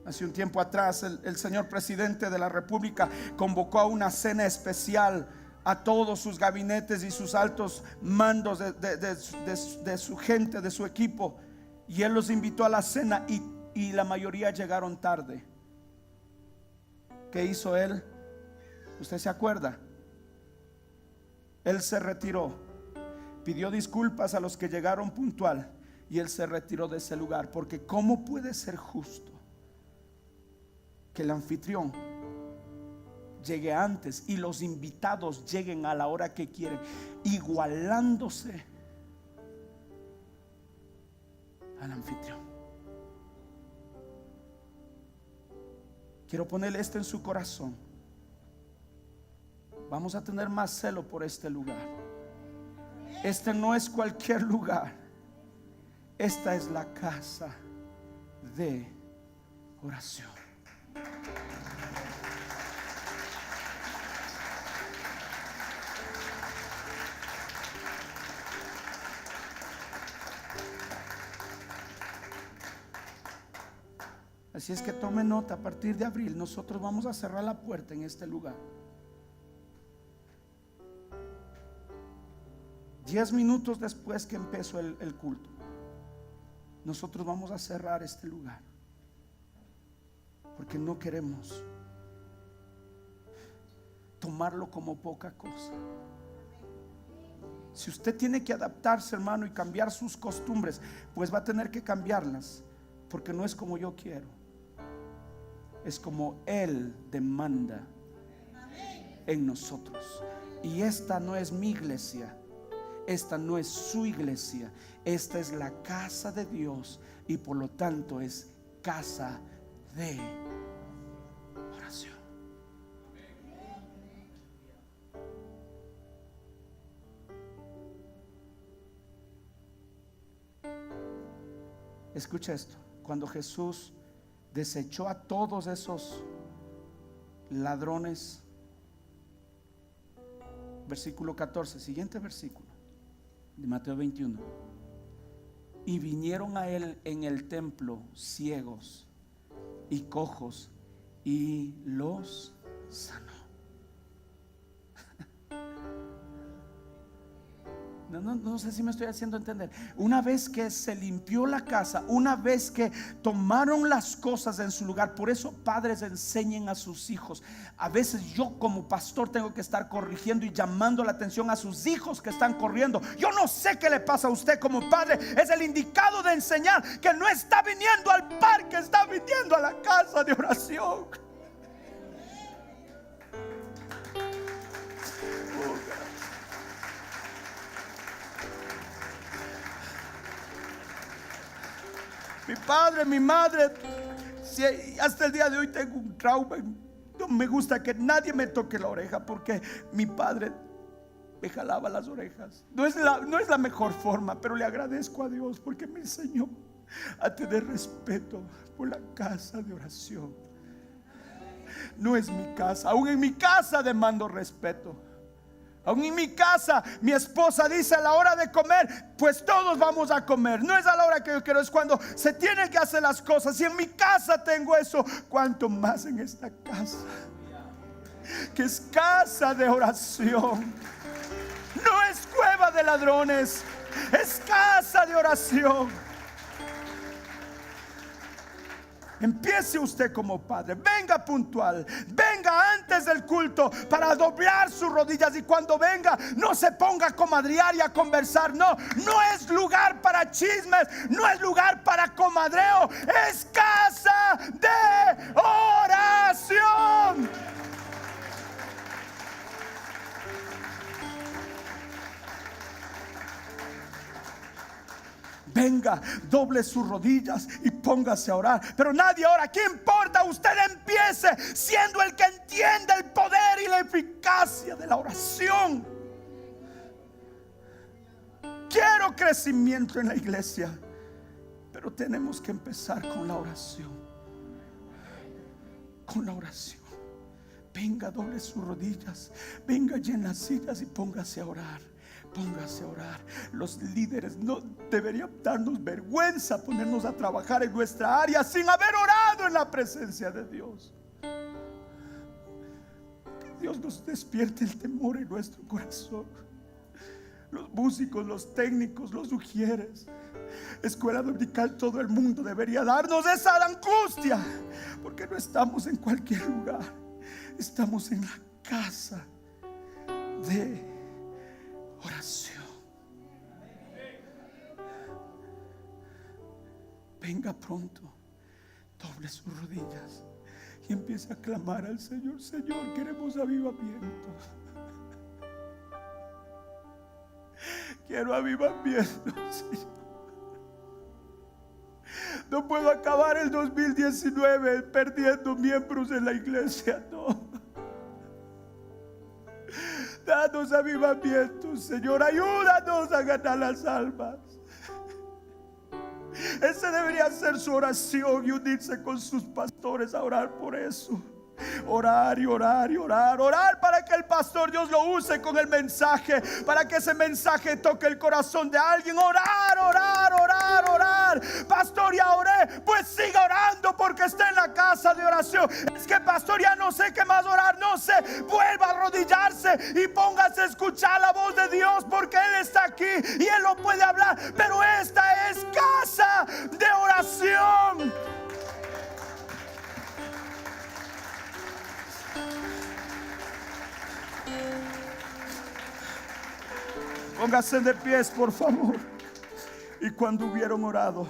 Hace un tiempo atrás el señor presidente de la República convocó a una cena especial a todos sus gabinetes y sus altos mandos de su gente, de su equipo, y él los invitó a la cena y la mayoría llegaron tarde. ¿Qué hizo él? ¿Usted se acuerda? Él se retiró, pidió disculpas a los que llegaron puntual y él se retiró de ese lugar. Porque ¿cómo puede ser justo que el anfitrión llegue antes y los invitados lleguen a la hora que quieren, igualándose al anfitrión? Quiero ponerle esto en su corazón. Vamos a tener más celo por este lugar. Este no es cualquier lugar. Esta es la casa de oración. Así es que tome nota, a partir de abril nosotros vamos a cerrar la puerta en este lugar. 10 minutos después que empezó el culto, nosotros vamos a cerrar este lugar, porque no queremos tomarlo como poca cosa. Si usted tiene que adaptarse, hermano, y cambiar sus costumbres, pues va a tener que cambiarlas, porque no es como yo quiero, es como Él demanda en nosotros. Y esta no es mi iglesia, esta no es su iglesia, esta es la casa de Dios, y por lo tanto es casa de oración. Escucha esto: cuando Jesús desechó a todos esos ladrones, versículo 14, siguiente versículo de Mateo 21, y vinieron a él en el templo ciegos y cojos y los sanó. No sé si me estoy haciendo entender. Una vez que se limpió la casa, una vez que tomaron las cosas en su lugar. Por eso, padres, enseñen a sus hijos. A veces yo como pastor tengo que estar corrigiendo y llamando la atención a sus hijos que están corriendo. Yo no sé qué le pasa a usted como padre. Es el indicado de enseñar que no está viniendo al parque, está viniendo a la casa de oración. Mi padre, mi madre, hasta el día de hoy tengo un trauma. No me gusta que nadie me toque la oreja, porque mi padre me jalaba las orejas. No es la mejor forma, pero le agradezco a Dios porque me enseñó a tener respeto por la casa de oración. No es mi casa. Aún en mi casa demando respeto. Aún en mi casa, mi esposa dice a la hora de comer, pues todos vamos a comer. No es a la hora que yo quiero, es cuando se tienen que hacer las cosas. Si en mi casa tengo eso, cuánto más en esta casa, que es casa de oración. No es cueva de ladrones, es casa de oración. Empiece usted como padre, venga puntual, venga antes del culto para doblar sus rodillas, y cuando venga no se ponga a comadrear y a conversar. No es lugar para chismes, no es lugar para comadreo, es casa de oración. Venga, doble sus rodillas y póngase a orar. Pero nadie ora. ¿Qué importa? Usted empiece siendo el que entiende el poder y la eficacia de la oración. Quiero crecimiento en la iglesia, pero tenemos que empezar con la oración. Con la oración. Venga, doble sus rodillas. Venga, llena las sillas y póngase a orar. Póngase a orar. Los líderes no deberían darnos vergüenza ponernos a trabajar en nuestra área sin haber orado en la presencia de Dios. Que Dios nos despierte el temor en nuestro corazón. Los músicos, los técnicos, los ujieres, escuela dominical, todo el mundo debería darnos esa angustia, porque no estamos en cualquier lugar, estamos en la casa de oración. Venga pronto, doble sus rodillas y empiece a clamar al Señor. Señor, queremos avivamiento. Quiero avivamiento, Señor. No puedo acabar el 2019 perdiendo miembros en la iglesia, no. Danos avivamiento, Señor. Ayúdanos a ganar las almas. Esa debería ser su oración, y unirse con sus pastores a orar por eso. Orar y orar y orar. Orar para que el pastor Dios lo use con el mensaje, para que ese mensaje toque el corazón de alguien. Orar, orar, orar, orar. Pastor, ya oré. Pues siga orando, porque está en la casa de oración. Es que pastor, ya no sé qué más orar. No sé. Vuelva a arrodillarse y póngase a escuchar la voz de Dios, porque Él está aquí y Él lo puede hablar. Pero esta es casa de oración. Pónganse de pies, por favor. Y cuando hubieron orado,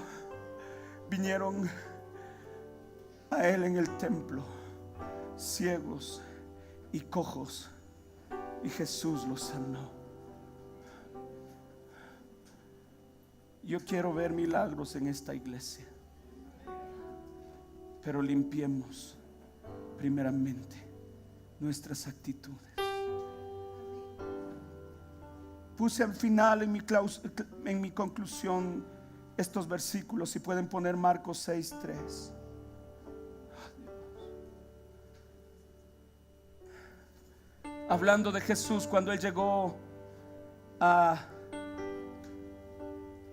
vinieron a Él en el templo, ciegos y cojos, y Jesús los sanó. Yo quiero ver milagros en esta iglesia, pero limpiemos primeramente nuestras actitudes. Puse al final en mi conclusión estos versículos. Si pueden poner Marcos 6:3. Hablando de Jesús cuando Él llegó a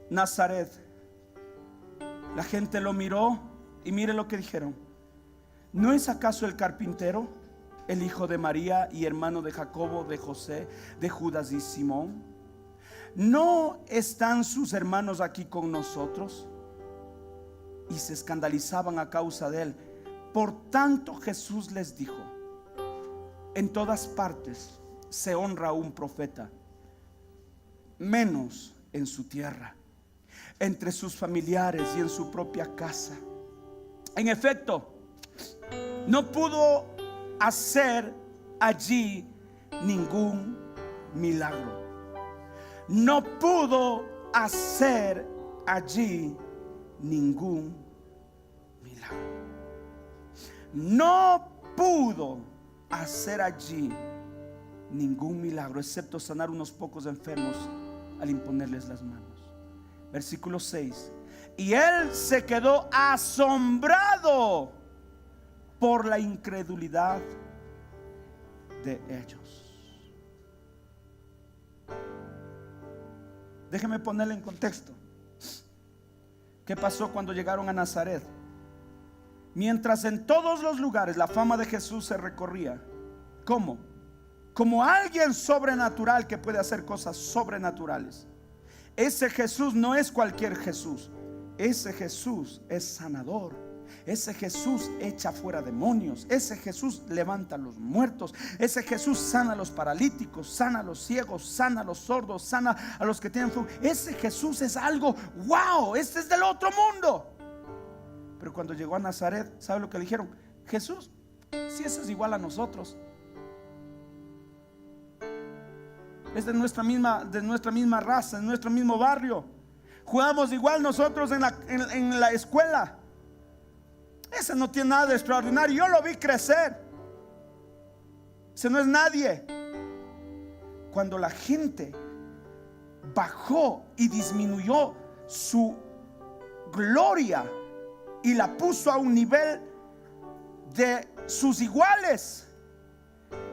Nazaret, la gente lo miró y mire lo que dijeron: ¿no es acaso el carpintero, el hijo de María y hermano de Jacobo, de José, de Judas y Simón? ¿no están sus hermanos aquí con nosotros? Y se escandalizaban a causa de él. Por tanto Jesús les dijo: en todas partes se honra a un profeta, menos en su tierra, entre sus familiares y en su propia casa. En efecto, no pudo hacer allí ningún milagro. No pudo hacer allí ningún milagro. No pudo hacer allí ningún milagro, excepto sanar unos pocos enfermos al imponerles las manos. Versículo 6. Y él se quedó asombrado por la incredulidad de ellos. Déjeme ponerle en contexto. ¿Qué pasó cuando llegaron a Nazaret? Mientras en todos los lugares la fama de Jesús se recorría, ¿cómo? Como alguien sobrenatural que puede hacer cosas sobrenaturales. Ese Jesús no es cualquier Jesús. Ese Jesús es sanador. Ese Jesús echa fuera demonios. Ese Jesús levanta a los muertos. Ese Jesús sana a los paralíticos, sana a los ciegos, sana a los sordos, sana a los que tienen flujo. Ese Jesús es algo, wow, este es del otro mundo. Pero cuando llegó a Nazaret, ¿sabe lo que le dijeron? Jesús, si ese es igual a nosotros, es de nuestra misma raza, de nuestro mismo barrio, jugamos igual nosotros en la escuela. Ese no tiene nada de extraordinario. Yo lo vi crecer. Ese no es nadie. Cuando la gente bajó y disminuyó su gloria y la puso a un nivel de sus iguales,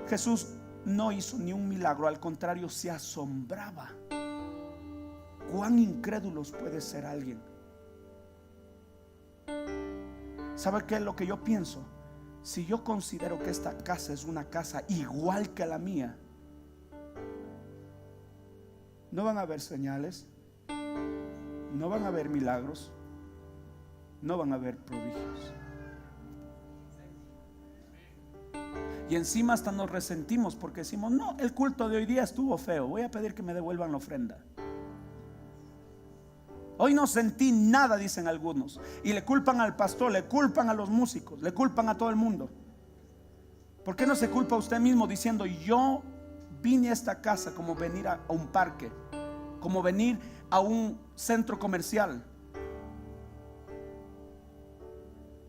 Jesús no hizo ni un milagro. Al contrario, se asombraba. ¿Cuán incrédulos puede ser alguien? ¿Sabe qué es lo que yo pienso? Si yo considero que esta casa es una casa igual que la mía, no van a haber señales, no van a haber milagros, no van a haber prodigios. Y encima hasta nos resentimos porque decimos: no, el culto de hoy día estuvo feo, voy a pedir que me devuelvan la ofrenda. Hoy no sentí nada, dicen algunos. Y le culpan al pastor, le culpan a los músicos, le culpan a todo el mundo. ¿Por qué no se culpa a usted mismo diciendo: yo vine a esta casa como venir a un parque, como venir a un centro comercial?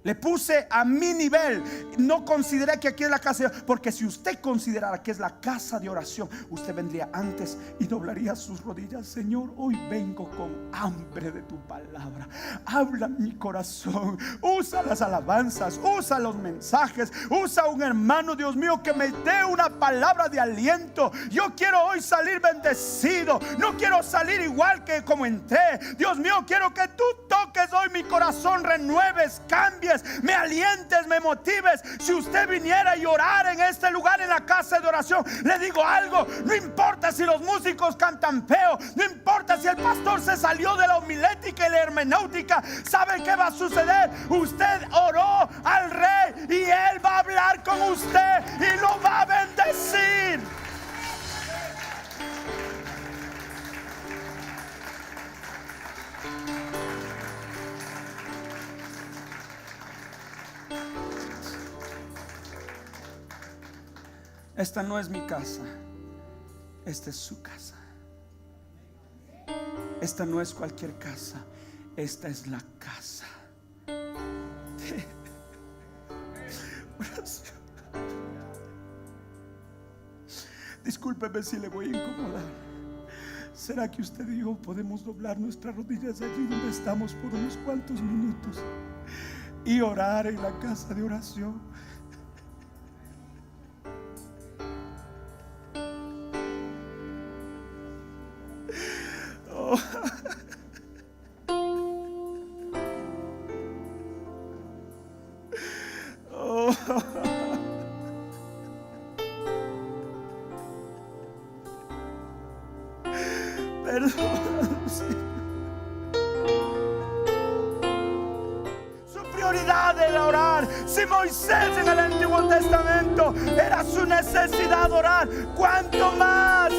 Le puse a mi nivel. No consideré que aquí es la casa de, porque si usted considerara que es la casa de oración, usted vendría antes y doblaría sus rodillas. Señor, hoy vengo con hambre de tu palabra. Habla mi corazón. Usa las alabanzas, usa los mensajes, usa un hermano, Dios mío, que me dé una palabra de aliento. Yo quiero hoy salir bendecido. No quiero salir igual que como entré. Dios mío, quiero que tú toques hoy mi corazón, renueves, cambies, me alientes, me motives. Si usted viniera a llorar en este lugar, en la casa de oración, le digo algo: no importa si los músicos cantan feo, no importa si el pastor se salió de la homilética y la hermenéutica. ¿Sabe qué va a suceder? Usted oró al Rey y Él va a hablar con usted y lo va a bendecir. Esta no es mi casa, esta es su casa. Esta no es cualquier casa, esta es la casa de oración. Discúlpeme si le voy a incomodar. ¿Será que usted y yo podemos doblar nuestras rodillas allí donde estamos por unos cuantos minutos y orar en la casa de oración? Perdónanos. Su prioridad era orar. Si Moisés en el Antiguo Testamento era su necesidad orar, ¿cuánto más